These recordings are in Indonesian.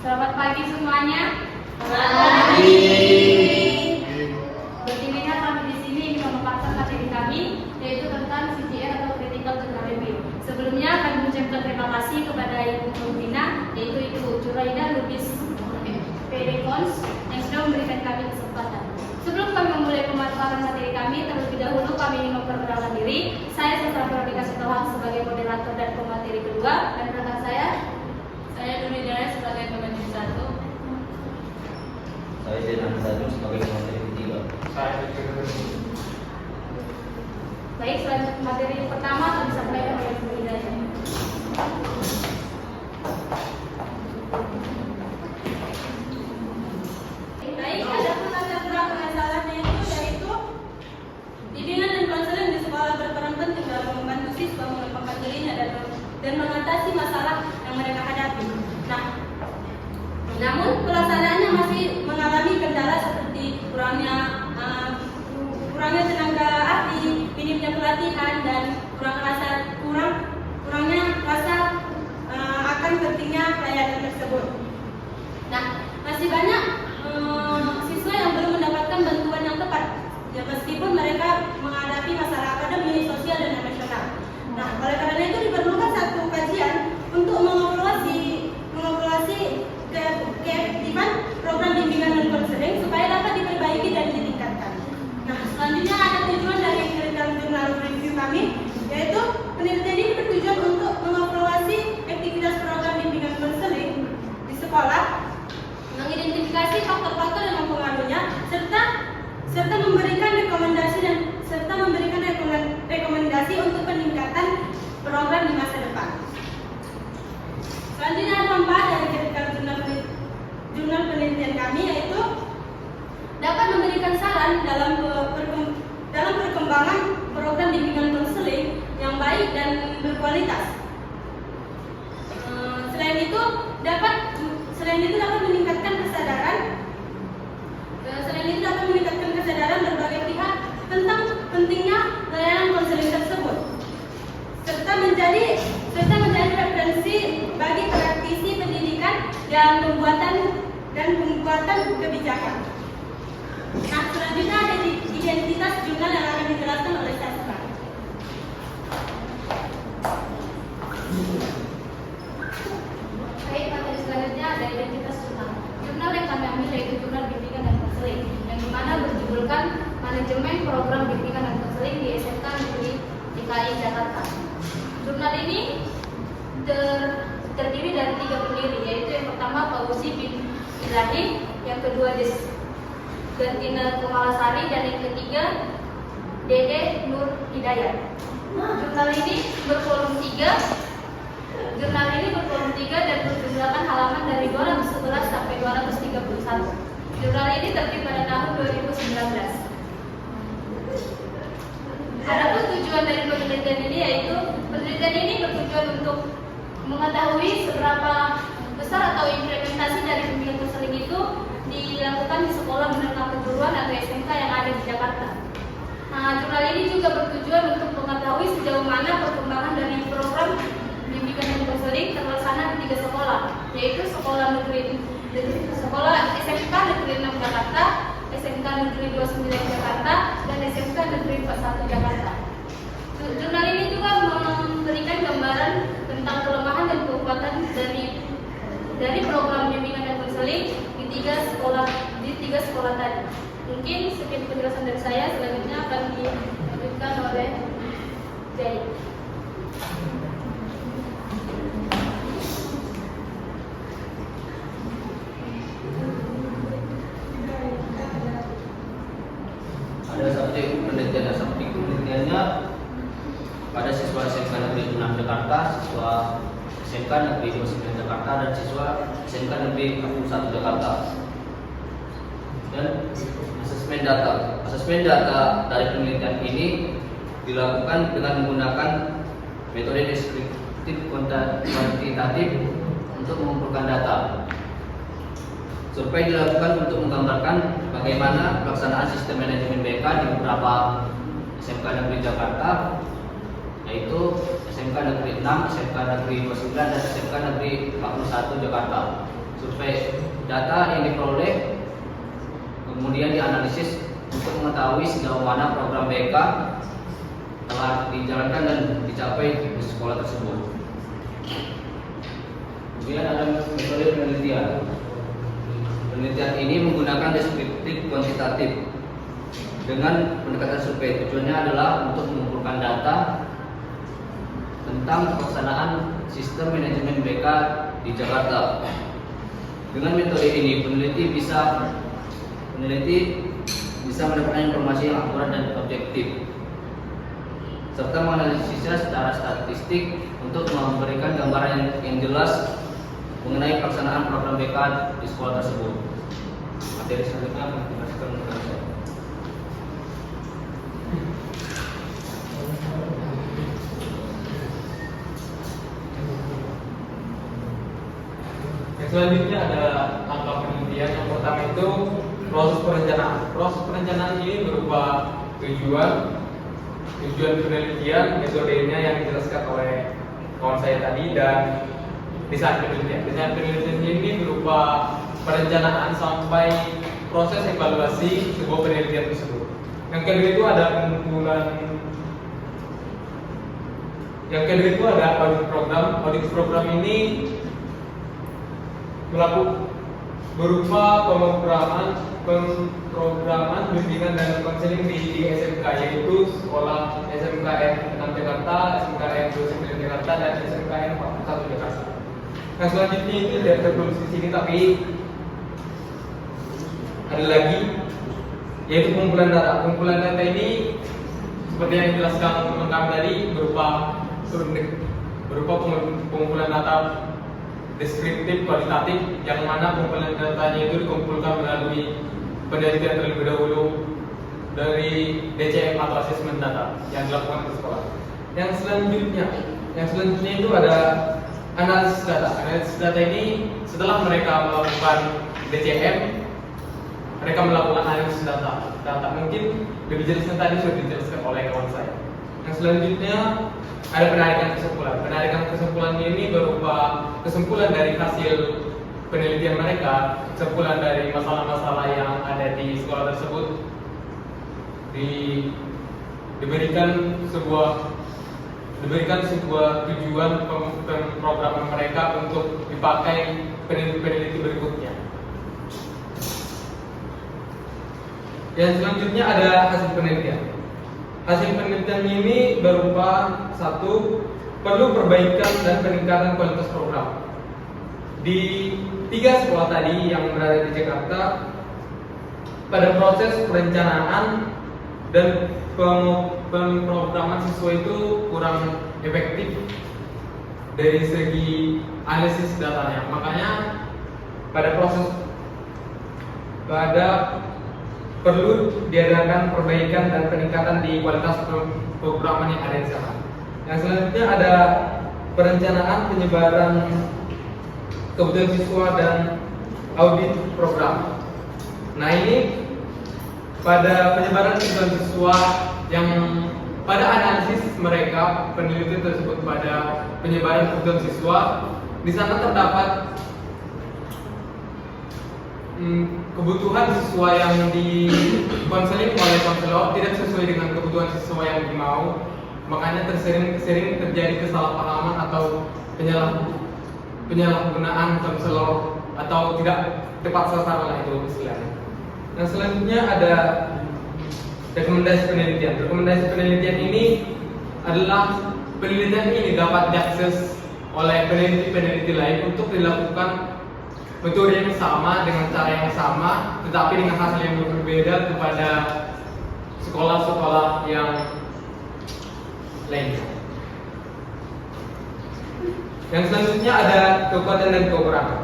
Selamat pagi semuanya. Pagi. Berdirinya kami di sini ingin memaparkan materi kami, yaitu tentang CGR atau Critical General Review. Sebelumnya kami mengucapkan terima kasih kepada Ibu Pembina, yaitu Ibu Juraida Lubis Perekons yang sudah memberikan kami kesempatan. Sebelum kami memulai pemaparan materi kami, terlebih dahulu kami ingin memperkenalkan diri. Saya Sastra Veronica Sitohang sebagai moderator dan pemateri kedua, dan rekan saya Nuri Dara sebagai pemateri satu. Saya Zenan Sadu sebagai pemateri ketiga. Baik, selanjutnya materi pertama akan disampaikan oleh Bu Hidayah. Baik, ada beberapa masalahnya yaitu bimbingan dan konseling di sekolah berperan penting dalam membantu siswa mengembangkan dirinya dan mengatasi masalah yang mereka hadapi. Nah, namun pelaksanaannya masih mengalami kendala seperti kurangnya tenaga ahli, minimnya pelatihan, dan kurangnya rasa akan pentingnya pelayanan tersebut. Nah, masih banyak siswa yang belum mendapatkan bantuan yang tepat, ya, meskipun mereka menghadapi masalah akademik, sosial, dan emosional. Nah, oleh karena itu diperlukan satu kajian untuk mengevaluasi keefektifan program bimbingan dan konseling supaya dapat diperbaiki dan ditingkatkan. Nah, selanjutnya ada tujuan dari Critical General Review kami, yaitu penelitian ini bertujuan untuk mengevaluasi aktivitas program bimbingan konseling di sekolah, mengidentifikasi faktor-faktor yang mempengaruhinya, serta memberikan rekomendasi untuk peningkatan program di masa depan. Selanjutnya ada manfaat dari Critical Jurnal penelitian kami, yaitu dapat memberikan saran dalam perkembangan program bimbingan konseling yang baik dan berkualitas. Selain itu dapat meningkatkan kesadaran berbagai pihak tentang pentingnya layanan konseling tersebut, serta menjadi referensi bagi praktisi pendidikan dan pembuatan kebijakan. Nah, selanjutnya ada identitas jurnal yang akan dijelaskan oleh Sastra. Baik, materi selanjutnya ada identitas jurnal. Jurnal yang kami ambil yaitu jurnal bimbingan dan konseling, yang dimana berjudulkan Manajemen Program Bimbingan dan Konseling di SMK Negeri DKI Jakarta. Jurnal ini terdiri dari 3 pendiri, yaitu yang pertama Pak Uzi bin Ibrahim, yang kedua Gantina Kemalasari, dan yang ketiga Dede Nur Hidayat. Jurnal ini bervolume 3 dan berjumlahkan halaman dari 211 sampai 231. Jurnal ini terbit pada tahun 2019. Adapun tujuan dari penelitian ini yaitu penelitian ini bertujuan untuk mengetahui seberapa besar atau implementasi dari bimbingan konseling itu dilakukan di sekolah menengah kejuruan atau SMK yang ada di Jakarta. Nah, jurnal ini juga bertujuan untuk mengetahui sejauh mana perkembangan dari program bimbingan dan konseling terlaksana di 3 sekolah, yaitu sekolah SMK Negeri 6 Jakarta, SMK Negeri 29 Jakarta, dan SMK Negeri 41 Jakarta. Jurnal ini juga memberikan gambaran tentang kelemahan dan kekuatan dari program bimbingan dan konseling di tiga sekolah tadi. Mungkin sekian penjelasan dari saya. Selanjutnya akan dilanjutkan oleh Jai. Ada subjek penelitiannya pada siswa SMK Negeri 6 Jakarta, siswa SMK Negeri 29 Jakarta, dan siswa SMK Negeri 41 Jakarta. Dan asesmen data dari penelitian ini dilakukan dengan menggunakan metode deskriptif kuantitatif untuk mengumpulkan data. Survei dilakukan untuk menggambarkan bagaimana pelaksanaan sistem manajemen BK di beberapa SMK Negeri Jakarta, yaitu SMK Negeri 6, SMK Negeri 29, dan SMK Negeri 41 Jakarta. survei data yang diperoleh kemudian dianalisis untuk mengetahui sejauh mana program BK telah dijalankan dan dicapai di sekolah tersebut. Kemudian ada metode penelitian. Penelitian ini menggunakan deskriptif kuantitatif dengan pendekatan survei. Tujuannya adalah untuk mengumpulkan data tentang pelaksanaan sistem manajemen BK di Jakarta. Dengan metode ini peneliti bisa mendapatkan informasi yang akurat dan objektif, serta menganalisisnya secara statistik untuk memberikan gambaran yang jelas mengenai pelaksanaan program BK di sekolah tersebut. Materi selanjutnya akan dibahaskan oleh saya. Selanjutnya ada langkah penelitian. Yang pertama itu proses perencanaan. Proses perencanaan ini berupa tujuan penelitian, metodenya yang dijelaskan oleh kawan saya tadi, dan desain penelitian. Desain penelitian ini berupa perencanaan sampai proses evaluasi sebuah penelitian tersebut. Yang kedua itu ada pengumpulan. Yang kedua itu ada audit program. Audit program ini berupa pemrograman bimbingan dan konseling di SMK, yaitu sekolah SMKN 6 Jakarta, SMKN 29 Jakarta, dan SMKN 41 Jakarta. Nah, selanjutnya ini tidak tertulis di sini, tapi ada lagi, yaitu pengumpulan data. Pengumpulan data ini seperti yang dijelaskan teman kami tadi berupa pengumpulan data deskriptif kualitatif, yang mana pengumpulan datanya itu dikumpulkan melalui penelitian terlebih dahulu dari DCM atau asesmen data yang dilakukan di sekolah. Yang selanjutnya itu ada analisis data. Analisis data ini setelah mereka melakukan DCM, mereka melakukan analisis data. Mungkin lebih jelasnya tadi sudah dijelaskan oleh kawan saya. Yang selanjutnya ada penarikan kesimpulan. Penarikan kesimpulan ini berupa kesimpulan dari hasil penelitian mereka, kesimpulan dari masalah-masalah yang ada di sekolah tersebut, diberikan sebuah tujuan pemrograman mereka untuk dipakai peneliti berikutnya. Yang selanjutnya ada hasil penelitian. Hasil penelitian ini berupa satu, perlu perbaikan dan peningkatan kualitas program. Di 3 sekolah tadi yang berada di Jakarta, pada proses perencanaan dan pemrograman siswa itu kurang efektif dari segi analisis datanya. Makanya perlu diadakan perbaikan dan peningkatan di kualitas programan yang ada di sana. Yang selanjutnya ada perencanaan penyebaran kebutuhan siswa dan audit program. Nah, ini pada penyebaran kebutuhan siswa yang pada analisis mereka, peneliti tersebut pada penyebaran kebutuhan siswa, di sana terdapat kebutuhan siswa yang dikonseling oleh konselor tidak sesuai dengan kebutuhan siswa yang dimau. Makanya sering terjadi kesalahpahaman atau penyalahgunaan konselor atau tidak tepat sasaran lah itu istilahnya. Yang selanjutnya ada rekomendasi penelitian. Rekomendasi penelitian ini adalah penelitian ini dapat diakses oleh peneliti-peneliti lain untuk dilakukan metode yang sama dengan cara yang sama, tetapi dengan hasil yang berbeda kepada sekolah-sekolah yang lainnya. Yang selanjutnya ada kekuatan dan kekurangan.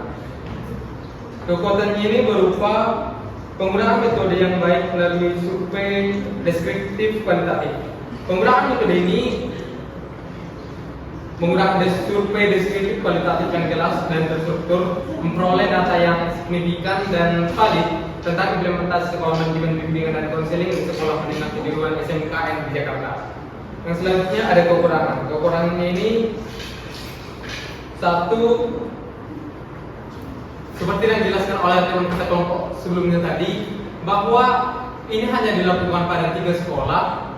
Kekuatannya ini berupa penggunaan metode yang baik melalui survei deskriptif kualitatif. Penggunaan metode ini menggunakan survei deskriptif kualitatif yang jelas dan terstruktur, memperoleh data yang signifikan dan valid tentang implementasi sekolah manajemen bimbingan dan konseling di sekolah menengah kejuruan SMKN di Jakarta. Yang selanjutnya ada kekurangan. Kekurangannya ini satu, seperti yang dijelaskan oleh teman kita kelompok sebelumnya tadi, bahwa ini hanya dilakukan pada 3 sekolah,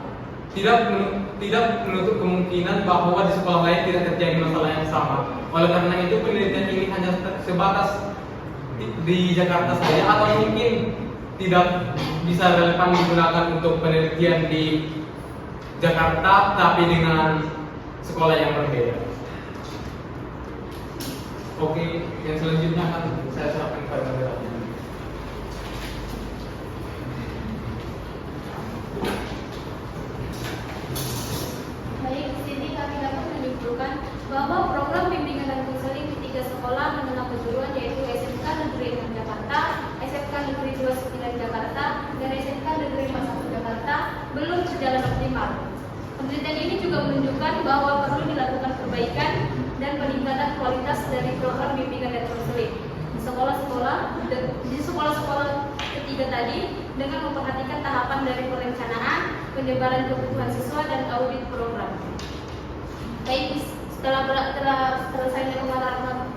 tidak menutup kemungkinan bahwa di sekolah lain tidak terjadi masalah yang sama. Oleh karena itu penelitian ini hanya sebatas di Jakarta saja, atau mungkin tidak bisa relevan digunakan untuk penelitian di Jakarta tapi dengan sekolah yang berbeda. Oke, yang selanjutnya akan saya serahkan kepada moderator. Baik, di sini kami dapat menyimpulkan bahwa program bimbingan dan konseling di 3 sekolah menengah kejuruan yaitu SMK Negeri 6 Jakarta, SMK Negeri 29 Jakarta, dan SMK Negeri 41 Jakarta belum berjalan optimal. Penelitian ini juga menunjukkan bahwa perlu dilakukan perbaikan dan peningkatan kualitas dari program bimbingan dan konseling di sekolah-sekolah ketiga tadi dengan memperhatikan tahapan dari perencanaan, penyebaran kebutuhan siswa dan audit program. Baik, setelah selesai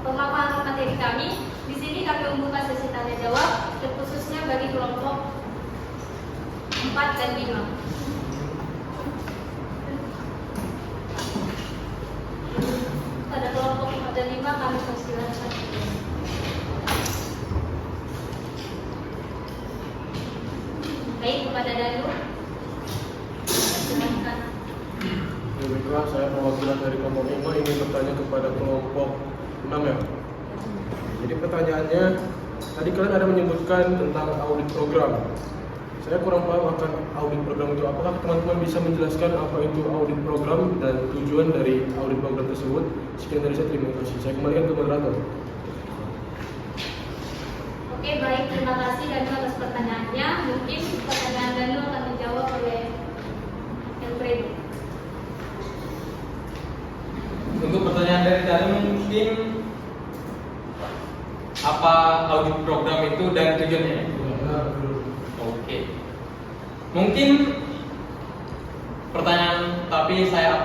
pemaparan materi kami, di sini kami membuka sesi tanya jawab, terkhususnya bagi kelompok 4 dan 5. Pada kelompok 4 dan 5 kami persilahkan. Baik, kepada Danu. Silakan. Baiklah, saya perwakilan dari kelompok 5 ingin bertanya kepada kelompok 6 ya. Jadi pertanyaannya, tadi kalian ada menyebutkan tentang audit program. Saya kurang paham akan audit program itu. Apakah teman-teman bisa menjelaskan apa itu audit program dan tujuan dari audit program tersebut? Sekian dari saya, terima kasih. Saya kembalikan ke moderator. Oke, baik, terima kasih Danu atas pertanyaannya. Mungkin pertanyaan Danu akan dijawab oleh Elfredo. Untuk pertanyaan dari tadi mungkin apa audit program itu dan tujuannya? Oke. Mungkin pertanyaan, tapi saya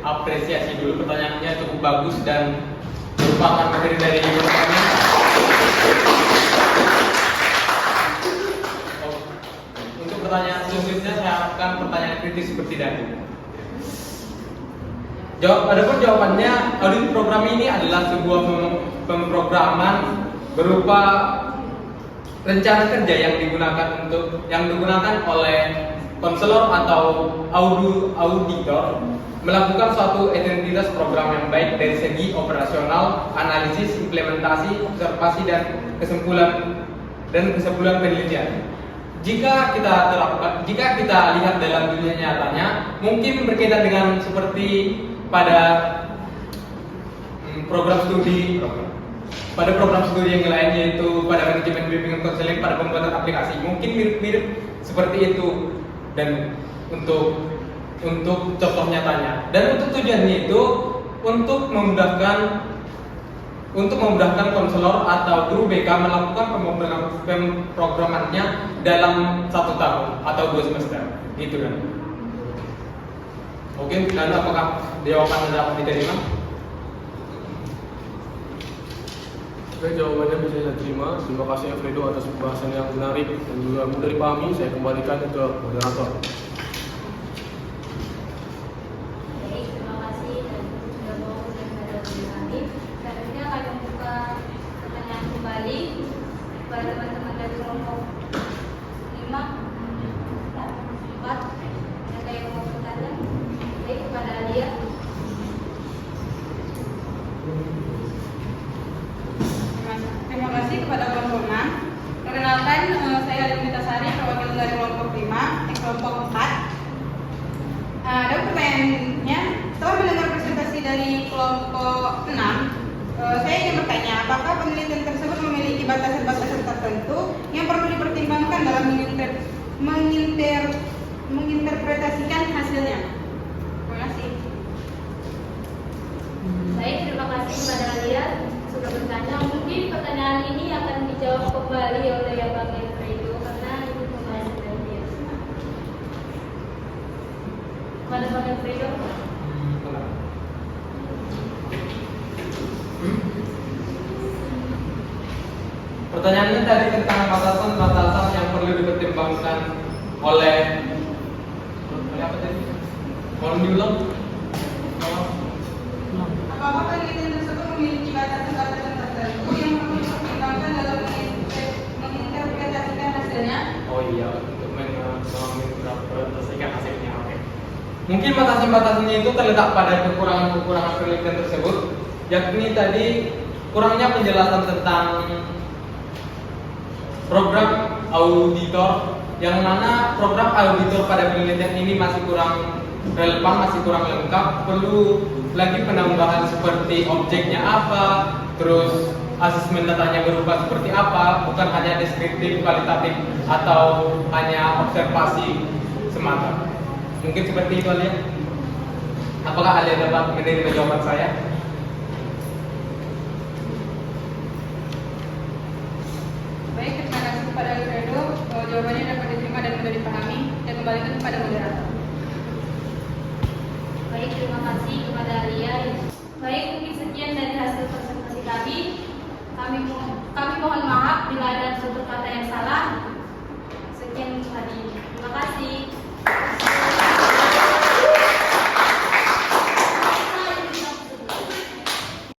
apresiasi dulu, pertanyaannya cukup bagus dan merupakan materi dari pertanyaan. Untuk pertanyaan selanjutnya saya harapkan pertanyaan kritis seperti tadi. Adapun jawabannya, audit program ini adalah sebuah pemrograman berupa rencana kerja yang digunakan oleh konselor atau auditor melakukan suatu identitas program yang baik dari segi operasional, analisis, implementasi, observasi dan kesimpulan penelitian. Jika kita lihat dalam dunia nyatanya, mungkin berkaitan dengan seperti pada program studi yang lain, yaitu pada manajemen bimbingan konseling, pada pembuatan aplikasi, mungkin mirip-mirip seperti itu. Dan untuk contoh nyatanya dan untuk tujuannya itu untuk memudahkan konselor atau guru BK melakukan pemrogramannya dalam 1 tahun atau 2 semester, gitu kan? Oke, dan apakah jawaban Anda diterima? Oke, jawabannya bisa saya terima. Terima kasih Alfredo atas pembahasan yang menarik dan juga mudah dipahami. Saya kembalikan ke moderator. Baik, terima kasih dan sudah mau kepada kami. Selanjutnya kami membuka pertanyaan kembali kepada teman-teman dari kelompok 5, 4. Ada yang mau bertanya? Baik, kepada Alia. Terima kasih kepada kelompok 6. Perkenalkan, saya Alimita Sari, perwakilan dari kelompok 5, kelompok 4. Ada pertanyaannya, setelah mendengar presentasi dari kelompok 6, saya ingin bertanya, apakah penelitian tersebut memiliki batasan-batasan tertentu yang perlu dipertimbangkan dalam menginterpretasikan hasilnya? Terima kasih. Baik, terima kasih kepada Alia sudah bertanya. Mungkin pertanyaan ini akan dijawab kembali oleh Bang Elfredo karena ini pembahasan dari dia. Kepada Bang Elfredo. Pertanyaannya tadi tentang batasan-batasan yang perlu dipertimbangkan oleh apa tadi? Mohon diulang. Apakah penelitian tersebut memiliki batasan-batasan tertentu yang perlu dipertimbangkan dalam menginterpretasikan hasilnya? Oh iya, untuk menginterpretasikan hasilnya. Oke. Mungkin batasan-batasannya itu terletak pada kekurangan-kekurangan penelitian tersebut, yakni tadi kurangnya penjelasan tentang program auditor, yang mana program auditor pada penelitian ini masih kurang relevan, masih kurang lengkap, perlu lagi penambahan seperti objeknya apa, terus asesmen datanya berupa seperti apa, bukan hanya deskriptif, kualitatif, atau hanya observasi semata. Mungkin seperti itu Alia. Apakah Alia dapat menerima jawaban saya? Baik, terima kasih kepada Alfredo. Jawabannya dapat diterima dan mudah dipahami. Dan kembalikan kepada moderator. Baik, terima kasih kepada Alia. Baik, mungkin sekian dari hasil presentasi tadi. Kami mohon maaf bila ada